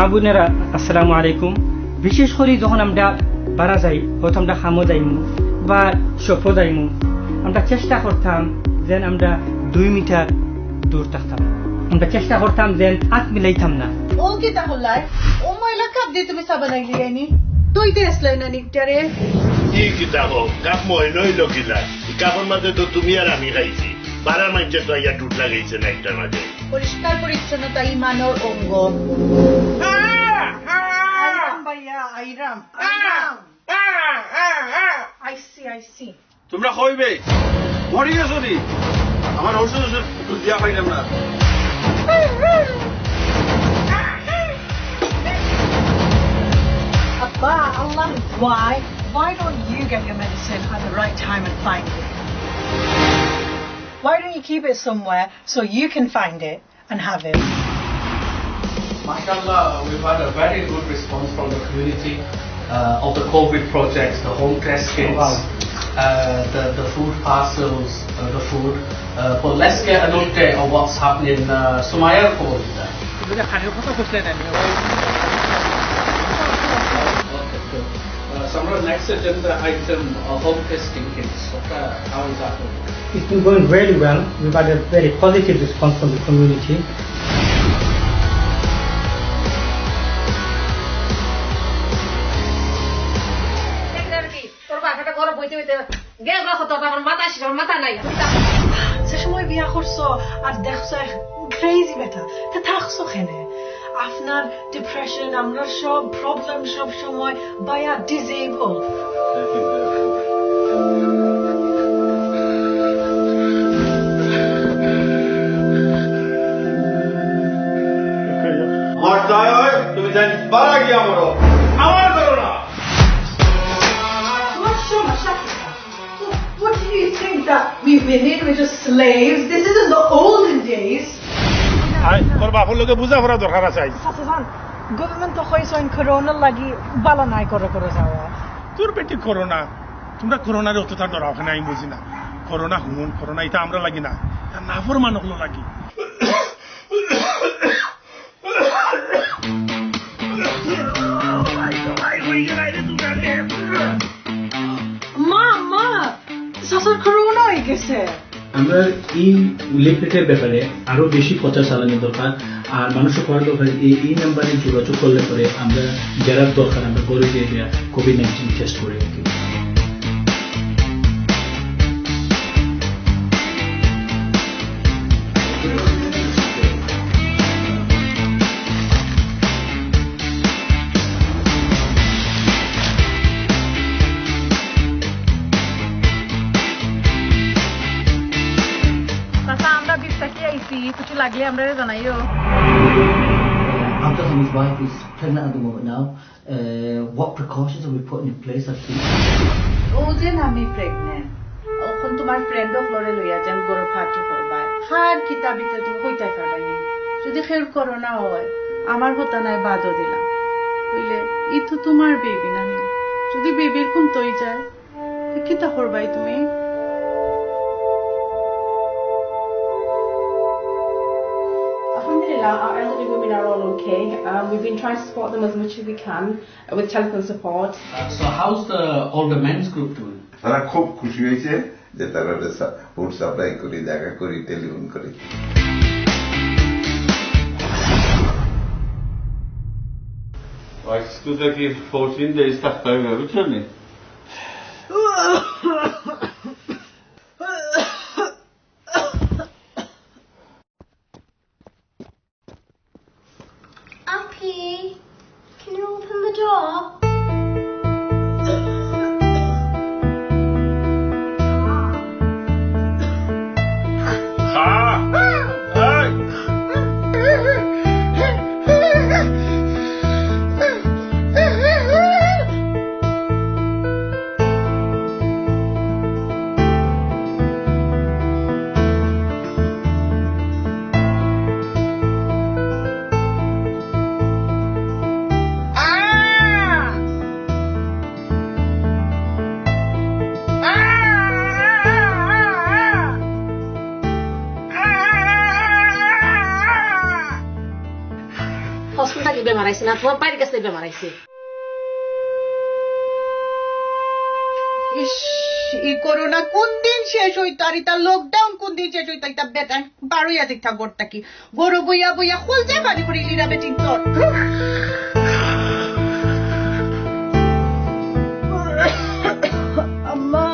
মা বোনেরা আসসালামু আলাইকুম। বিশেষ করে যখন আমরা বাড়া যাই, হয়তো আমরা খামো যাইমু বা সফো যাইমু, আমরা চেষ্টা করতাম যেন আমরা 2 মিটার দূর থাকতাম। আমরা চেষ্টা করতাম যেন হাত মিলাইতাম না। ও কি তাহলে ও মহিলা কাপ দিয়ে তুমি সাবা নাইলি আইনি তুই তো আসলে না নিকটারে কি দেখো কাপ মহিলাই লগিলা কাপড় মাঝে তো তুমি আর আমি খাইছি বাড়ার মাঝে তো ইয়া টুট লাগাইছে না একটার মাঝে পরিষ্কার পরিচ্ছন্নতা ইমানের অঙ্গ। ভাইয়া আইরাম আইসি তোমরা কইবে মরি গেছো নি আমার ঔষধ দিয়া পাইলাম না। Abba, Allah, why don't you get your medicine at the right time and find it? Why don't you keep it somewhere so you can find it and have it? MashaAllah, we've had a very good response from the community of the COVID projects, the home test kits, the food parcels, the food. But let's get an update on what's happening. Sumaya, Samra, next agenda item, home testing kits. How is that going? It's been going really well. We've had a very positive response from the community. সে সময় বিয়া করছো আর দেখছো crazy বেটা তা থাকছো খেনে আপনার depression আমরা সব problem সব সময় বায়া ডিসেবল আমার চাই হয় তুমি জানি বাড়া গিয়া মরো আমার ধরো না। What do you think that we've been in? We're just slaves. This isn't the olden days. তোর বাপুর লোকে বুঝা পড়া দরকার আছে। গভর্নমেন্ট তো কইছো করোনা লাগি বালা নাই করে যাওয়া তোর পেটে করোনা তোমরা করোনার অত তার ডরাও না আমি বুঝি না করোনা হুন করোনা এটা আমরা লাগি না তার নাফর মানুষগুলো লাগি মা শাশুর করোনা হয়ে গেছে। আমরা এই লিফলেটের ব্যাপারে আরো বেশি প্রচার চালানো দরকার আর মানুষের করার দরকার এই নাম্বারে যোগাযোগ করলে পরে আমরা যারা দরকার আমরা করে দিয়ে কোভিড-19 টেস্ট করে থাকি। কিছু লাগলে আমরা জানাইও। Abdul and his wife is pregnant at the moment now. What precautions are we putting in place? ও যে আমি প্রেগনেন্ট এখন তোমার ফ্রেন্ড ফ্লোরে লইয়া যান গরু পার্টি করবা হার কিতাবিতে তুমি হইতে পারবাইনি যদি খেল করোনা হয় আমার হতা নাই বাদও দিলাম বুঝলে ই তো তোমার বেবি না যদি বেবির কোন তৈ যায় কিতা করবাই তুমি? Our elderly women are all okay. We've been trying to support them as much as we can with telephone support. So how's the older men's group doing? তারা খুব খুশি হয়েছে যে তারা ফুড সাপ্লাই করি দেখা করি টেলিফোন করি। আজকে দেখি 14 days থাকতে হবে বুঝছো নি? Can you open the door? Hospital থেকে বেমার আইছে না তোমার বাইরে গেছে বেমার আইছে ইস এই করোনা কোন দিন শেষ হইতো আর এটা লকডাউন কোন দিন শেষ হইতো এটা বেটা বারোইয়া দেখতা গড়টা কি গরু বইয়া বইয়া খুল যায় বাড়ি করে লিরা বেটিং তোর আম্মা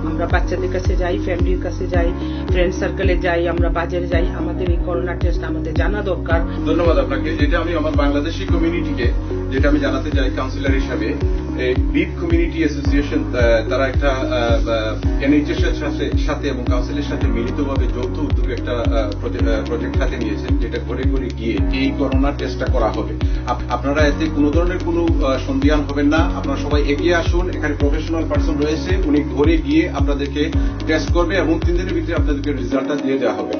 আমরা বাচ্চাদের কাছে যাই, ফ্যামিলির কাছে যাই, ফ্রেন্ড সার্কেলে যাই, আমরা বাজারে যাই, আমাদের এই করোনা টেস্ট আমাদের জানা দরকার। ধন্যবাদ আপনাকে। এটা আমি আমার বাংলাদেশি কমিউনিটিকে যেটা আমি জানাতে চাই কাউন্সিলর হিসাবে, বিগ কমিউনিটি অ্যাসোসিয়েশন তারা একটা এনএইচএস এর সাথে এবং কাউন্সিলের সাথে মিলিতভাবে যৌথ উদ্যোগে একটা প্রজেক্ট হাতে নিয়েছেন, যেটা ঘরে ঘরে গিয়ে এই করোনা টেস্টটা করা হবে। আপনারা এতে কোনো ধরনের কোনো সন্দিহান হবেন না, আপনারা সবাই এগিয়ে আসুন। এখানে প্রফেশনাল পার্সন রয়েছে, উনি ঘরে গিয়ে আপনাদেরকে টেস্ট করবে এবং 3 দিনের ভিতরে আপনাদেরকে রেজাল্টটা দিয়ে দেওয়া হবে।